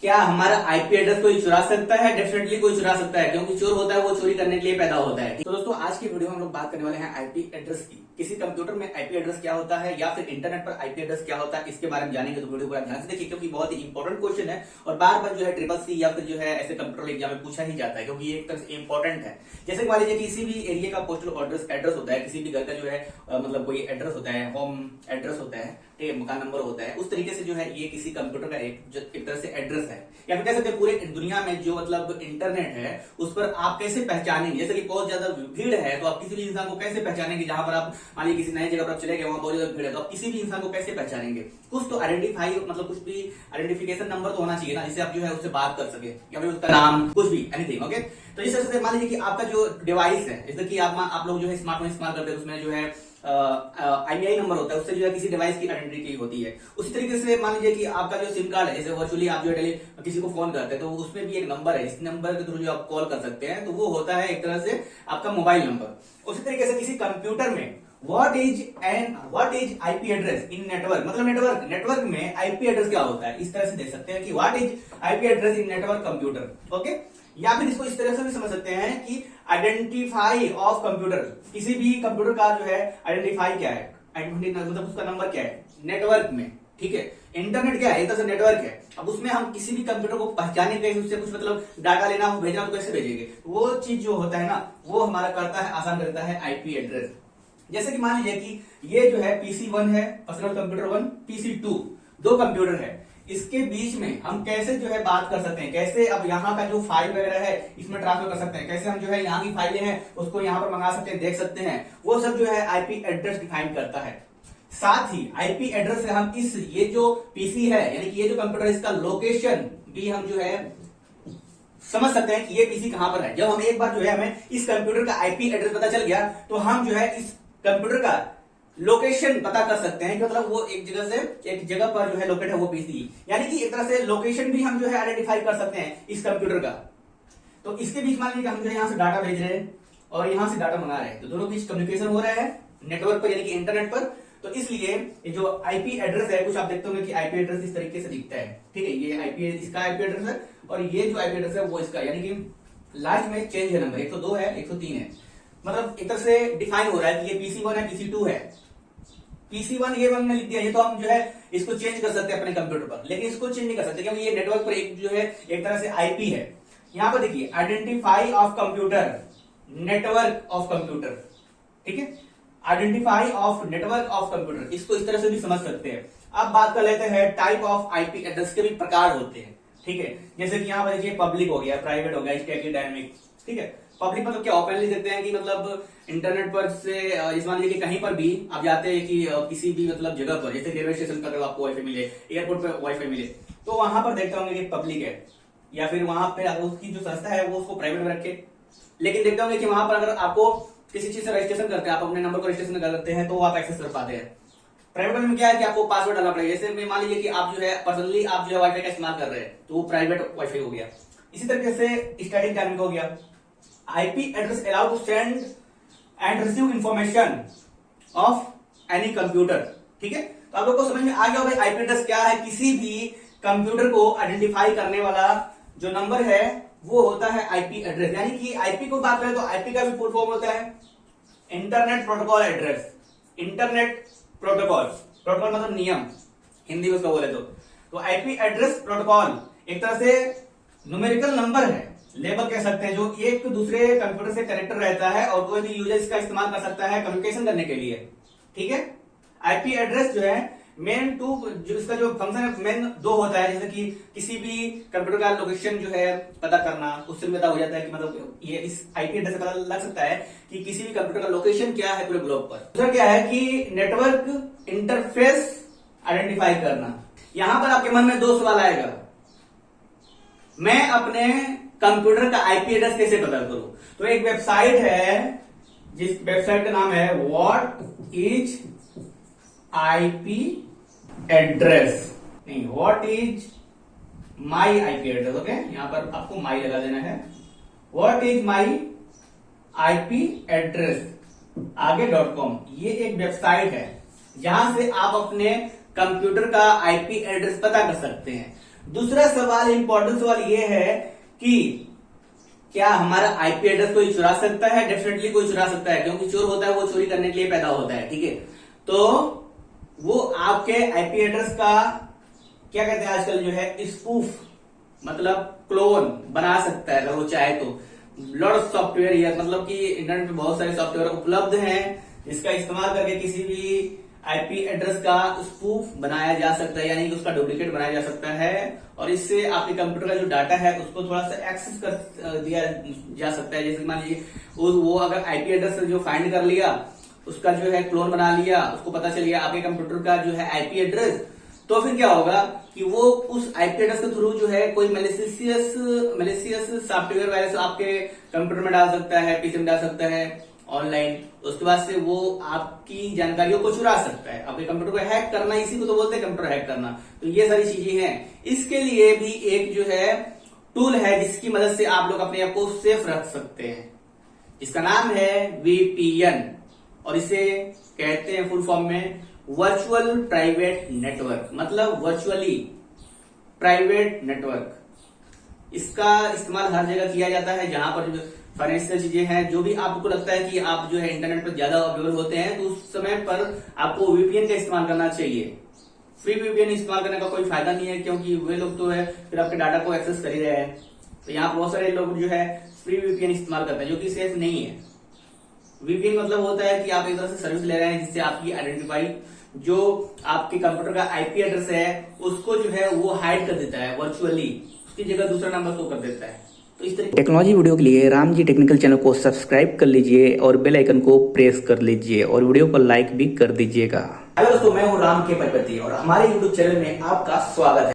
क्या हमारा IP address कोई चुरा सकता है? डेफिनेटली कोई चुरा सकता है, क्योंकि चोर होता है वो चोरी करने के लिए पैदा होता है। तो दोस्तों आज की वीडियो में हम लोग बात करने वाले हैं आईपी एड्रेस की। किसी कंप्यूटर में आईपी एड्रेस क्या होता है या फिर इंटरनेट पर आईपी एड्रेस क्या होता है, इसके बारे में जानेंगे। तो वीडियो पूरा ध्यान से देखिए, क्योंकि बहुत ही इंपॉर्टेंट क्वेश्चन है और बार बार जो है ट्रिपल सी या फिर जो है ऐसे कंप्यूटर एग्जाम में पूछा ही जाता है, क्योंकि ये एक तरह से इंपॉर्टेंट है। जैसे मान लीजिए किसी भी एरिया का पोस्टल एड्रेस होता है, किसी भी घर का जो है मतलब कोई एड्रेस होता है, होम एड्रेस होता है, ठीक है, मकान नंबर होता है। उस तरीके से जो है ये किसी कंप्यूटर का एक तरह से एड्रेस है, या फिर कह सकते हैं पूरे दुनिया में जो मतलब इंटरनेट है उस पर आप कैसे पहचानेंगे। जैसे कि बहुत ज्यादा भीड़ है तो आप किसी भी इंसान को कैसे पहचानेंगे। जहां पर आप मान लीजिए किसी नई जगह पर आप चले गए, वहां बहुत ज्यादा भीड़ है, तो आप किसी भी इंसान को कैसे पहचानेंगे। कुछ तो आइडेंटिफाई मतलब कुछ भी आइडेंटिफिकेशन नंबर तो होना चाहिए ना, जिससे आप जो है उससे बात कर सके, या फिर उसका नाम, कुछ भी एनीथिंग। ओके, तो इस तरह से मान लीजिए कि आपका जो डिवाइस है, जैसे कि आप लोग जो है स्मार्टफोन इस्तेमाल करते हैं, उसमें जो है IMEI नंबर होता है, उससे जो है किसी डिवाइस की आइडेंटिटी होती है। उसी तरीके से मान लीजिए कि आपका जो सिम कार्ड है, जैसे वर्चुअली आप जो है किसी को फोन करते हैं तो उसमें भी एक नंबर है, इस नंबर के थ्रू जो आप कॉल कर सकते हैं, तो वो होता है एक तरह से आपका मोबाइल नंबर। उसी तरीके से किसी कंप्यूटर में what is IP address in network, मतलब नेटवर्क में आईपी एड्रेस क्या होता है, इस तरह से देख सकते हैं कि what is IP address in network computer. Okay, या फिर इसको इस तरह से भी समझ सकते हैं कि आइडेंटिफाई ऑफ कंप्यूटर, किसी भी कंप्यूटर का जो है आइडेंटिफाई क्या है, मतलब उसका नंबर क्या है नेटवर्क में। ठीक है, इंटरनेट क्या है, एक तरह से नेटवर्क है। अब उसमें हम किसी भी कंप्यूटर को पहचाने के, उससे कुछ मतलब डाटा लेना हो, भेजना तो कैसे भेजेंगे, वो चीज जो होता है ना, वो हमारा करता है, आसान करता है आईपी एड्रेस। जैसे कि मान लीजिए कि ये जो है PC1 है, पर्सनल कंप्यूटर 1, PC2, दो कंप्यूटर है। इसके बीच में हम कैसे जो है बात कर सकते हैं, कैसे अब यहाँ का जो फाइल वगैरह है इसमें ट्रांसफर कर सकते हैं, कैसे हम जो है यहाँ की फाइलें हैं उसको यहाँ पर मंगा सकते हैं, देख सकते हैं, वो सब जो है आईपी एड्रेस डिफाइन करता है। साथ ही आईपी एड्रेस से हम ये जो पीसी है, यानी कि ये जो कंप्यूटर है, इसका लोकेशन भी हम जो है समझ सकते हैं कि ये पीसी कहां पर है। जब हम एक बार जो है हमें इस कंप्यूटर का आईपी एड्रेस पता चल गया, तो हम जो है इस कंप्यूटर का लोकेशन पता कर सकते हैं कि मतलब वो एक जगह से एक जगह पर जो है लोकेट है वो पीसी, यानी कि एक तरह से लोकेशन भी हम जो है आइडेंटिफाई कर सकते हैं इस कंप्यूटर का। तो इसके बीच मान लीजिए हम जो है यहाँ से डाटा भेज रहे हैं और यहाँ से डाटा मंगा रहे हैं, तो दोनों बीच कम्युनिकेशन हो रहा है नेटवर्क पर, यानी कि इंटरनेट पर। तो इसलिए ये जो आईपी एड्रेस है, कुछ आप देखते होंगे कि आईपी एड्रेस इस तरीके से दिखता है। ठीक है, ये आईपी इसका आईपी एड्रेस है और ये जो आईपी एड्रेस है वो इसका, यानी कि लास्ट में चेंज है नंबर, 102 है, 103 है, मतलब एक तरह से डिफाइन हो रहा है कि ये PC1 है, PC2 है। PC1 ये हमने लिख दिया, ये तो हम जो है इसको चेंज कर सकते हैं अपने कंप्यूटर पर, लेकिन इसको चेंज नहीं कर सकते क्योंकि ये नेटवर्क पर एक जो है एक तरह से आईपी है। यहां पर देखिए identify of computer, network of computer. ठीक है, identify of network of computer, इसको इस तरह से भी समझ सकते हैं। अब बात कर लेते हैं टाइप ऑफ आईपी एड्रेस के भी प्रकार होते हैं। ठीक है, जैसे कि यहाँ पर देखिए पब्लिक हो गया, प्राइवेट हो गया, स्टैटिक, डायनेमिक। ठीक है, पब्लिक मतलब क्या, ओपनली देते हैं कि मतलब इंटरनेट पर से इस मान लीजिए कि कहीं पर भी आप जाते हैं कि किसी भी मतलब जगह पर, जैसे रेलवे स्टेशन पर आपको वाईफाई मिले, एयरपोर्ट पर वाईफाई मिले, तो वहां पर देखते होंगे कि पब्लिक है, या फिर वहां पर उसकी जो संस्था है वो उसको प्राइवेट में रखे। लेकिन देखते होंगे कि वहां पर अगर आपको किसी चीज से रजिस्ट्रेशन करते हैं, आप अपने नंबर को रजिस्ट्रेशन करते हैं, तो आप एक्सेस कर पाते हैं। प्राइवेट में क्या है कि आपको पासवर्ड डालना पड़ेगा। जैसे मान लीजिए कि आप जो है पर्सनली आप जो है वाईफाई का इस्तेमाल कर रहे हैं, तो वो प्राइवेट वाईफाई हो गया। इसी तरीके से स्टैटिक डायनेमिक हो गया। IP address allow to send and receive information of any computer. ठीक है, तो आप लोग को समझ में आ गया होगा आईपी एड्रेस क्या है। किसी भी कंप्यूटर को आइडेंटिफाई करने वाला जो नंबर है वो होता है आईपी एड्रेस। यानी कि आईपी को बात करें तो आईपी का भी फुल फॉर्म होता है internet protocol address. Internet protocol, protocol मतलब नियम, हिंदी में उसका बोले तो आईपी एड्रेस प्रोटोकॉल एक तरह से न्यूमेरिकल नंबर है, लेबल कह सकते हैं, जो एक दूसरे कंप्यूटर से कनेक्टेड रहता है और कोई भी यूजर इसका इस्तेमाल कर सकता है कम्युनिकेशन करने के लिए। ठीक है, आईपी एड्रेस जो है मेन टू, जो इसका जो फंक्शन है मेन दो होता है। जैसे कि किसी भी कंप्यूटर का लोकेशन जो है पता करना, उससे पता हो जाता है कि मतलब ये इस आईपी एड्रेस से पता लग सकता है कि किसी भी कंप्यूटर का लोकेशन क्या है पूरे ग्लोब पर। दूसरा क्या है कि नेटवर्क इंटरफेस आइडेंटिफाई करना। यहां पर आपके मन में दो सवाल आएगा, मैं अपने कंप्यूटर का आईपी एड्रेस कैसे पता करूं। तो एक वेबसाइट है, जिस वेबसाइट का नाम है व्हाट इज आईपी एड्रेस, नहीं what is my IP address. Okay, यहां पर आपको माई लगा देना है, what is my IP address आगे .com। ये एक वेबसाइट है जहां से आप अपने कंप्यूटर का आईपी एड्रेस पता कर सकते हैं। दूसरा सवाल, इंपॉर्टेंट सवाल ये है कि क्या हमारा आईपी एड्रेस कोई चुरा सकता है? डेफिनेटली कोई चुरा सकता है, क्योंकि चोर होता है वो चोरी करने के लिए पैदा होता है। ठीक है, तो वो आपके आईपी एड्रेस का क्या कहते हैं आजकल जो है स्पूफ मतलब क्लोन बना सकता है अगर वो चाहे तो। लॉट ऑफ सॉफ्टवेयर या मतलब कि इंटरनेट पे बहुत सारे सॉफ्टवेयर उपलब्ध हैं जिसका इस्तेमाल करके किसी भी आईपी एड्रेस का स्पूफ बनाया जा सकता है, यानी कि उसका डुप्लीकेट बनाया जा सकता है, और इससे आपके कंप्यूटर का जो डाटा है उसको थोड़ा सा एक्सेस कर दिया जा सकता है। जैसे मान लीजिए वो अगर आईपी एड्रेस जो फाइंड कर लिया, उसका जो है क्लोन बना लिया, उसको पता चल गया आपके कंप्यूटर का जो है आईपी एड्रेस, तो फिर क्या होगा कि वो उस आईपी एड्रेस के थ्रू जो है कोई मैलिशियस सॉफ्टवेयर वायरस आपके कंप्यूटर में डाल सकता है, पीसी में डाल सकता है ऑनलाइन। उसके बाद से वो आपकी जानकारियों को चुरा सकता है। आपके कंप्यूटर को हैक करना, इसी को तो बोलते हैं कंप्यूटर हैक करना। तो ये सारी चीजें हैं। इसके लिए भी एक जो है टूल है जिसकी मदद से आप लोग अपने आप को सेफ रख सकते हैं। इसका नाम है VPN, और इसे कहते हैं फुल फॉर्म में वर्चुअल प्राइवेट नेटवर्क, मतलब वर्चुअली प्राइवेट नेटवर्क। इसका इस्तेमाल हर जगह किया जाता है जहां पर फाइनेंशियल चीजें हैं, जो भी आपको लगता है कि आप जो है इंटरनेट पर ज्यादा अवेलेबल होते हैं, तो उस समय पर आपको VPN का इस्तेमाल करना चाहिए। फ्री VPN इस्तेमाल करने का कोई फायदा नहीं है, क्योंकि वे लोग तो है फिर आपके डाटा को एक्सेस कर ही रहे हैं। तो यहाँ बहुत सारे लोग जो है फ्री VPN इस्तेमाल करते हैं, जो कि सेफ नहीं है। VPN मतलब होता है कि आप एक तरह से सर्विस ले रहे हैं जिससे आपकी आइडेंटिफाई जो आपके कंप्यूटर का आईपी एड्रेस है उसको जो है वो हाइड कर देता है वर्चुअली, उसकी जगह दूसरा नंबर शो कर देता है। तो इस तरीके टेक्नोलॉजी वीडियो के लिए राम जी टेक्निकल चैनल को सब्सक्राइब कर लीजिए और बेल आइकन को प्रेस कर लीजिए और वीडियो को लाइक भी कर दीजिएगा। हेलो दोस्तों, मैं हूं राम के प्रजापति और हमारे यूट्यूब चैनल में आपका स्वागत है।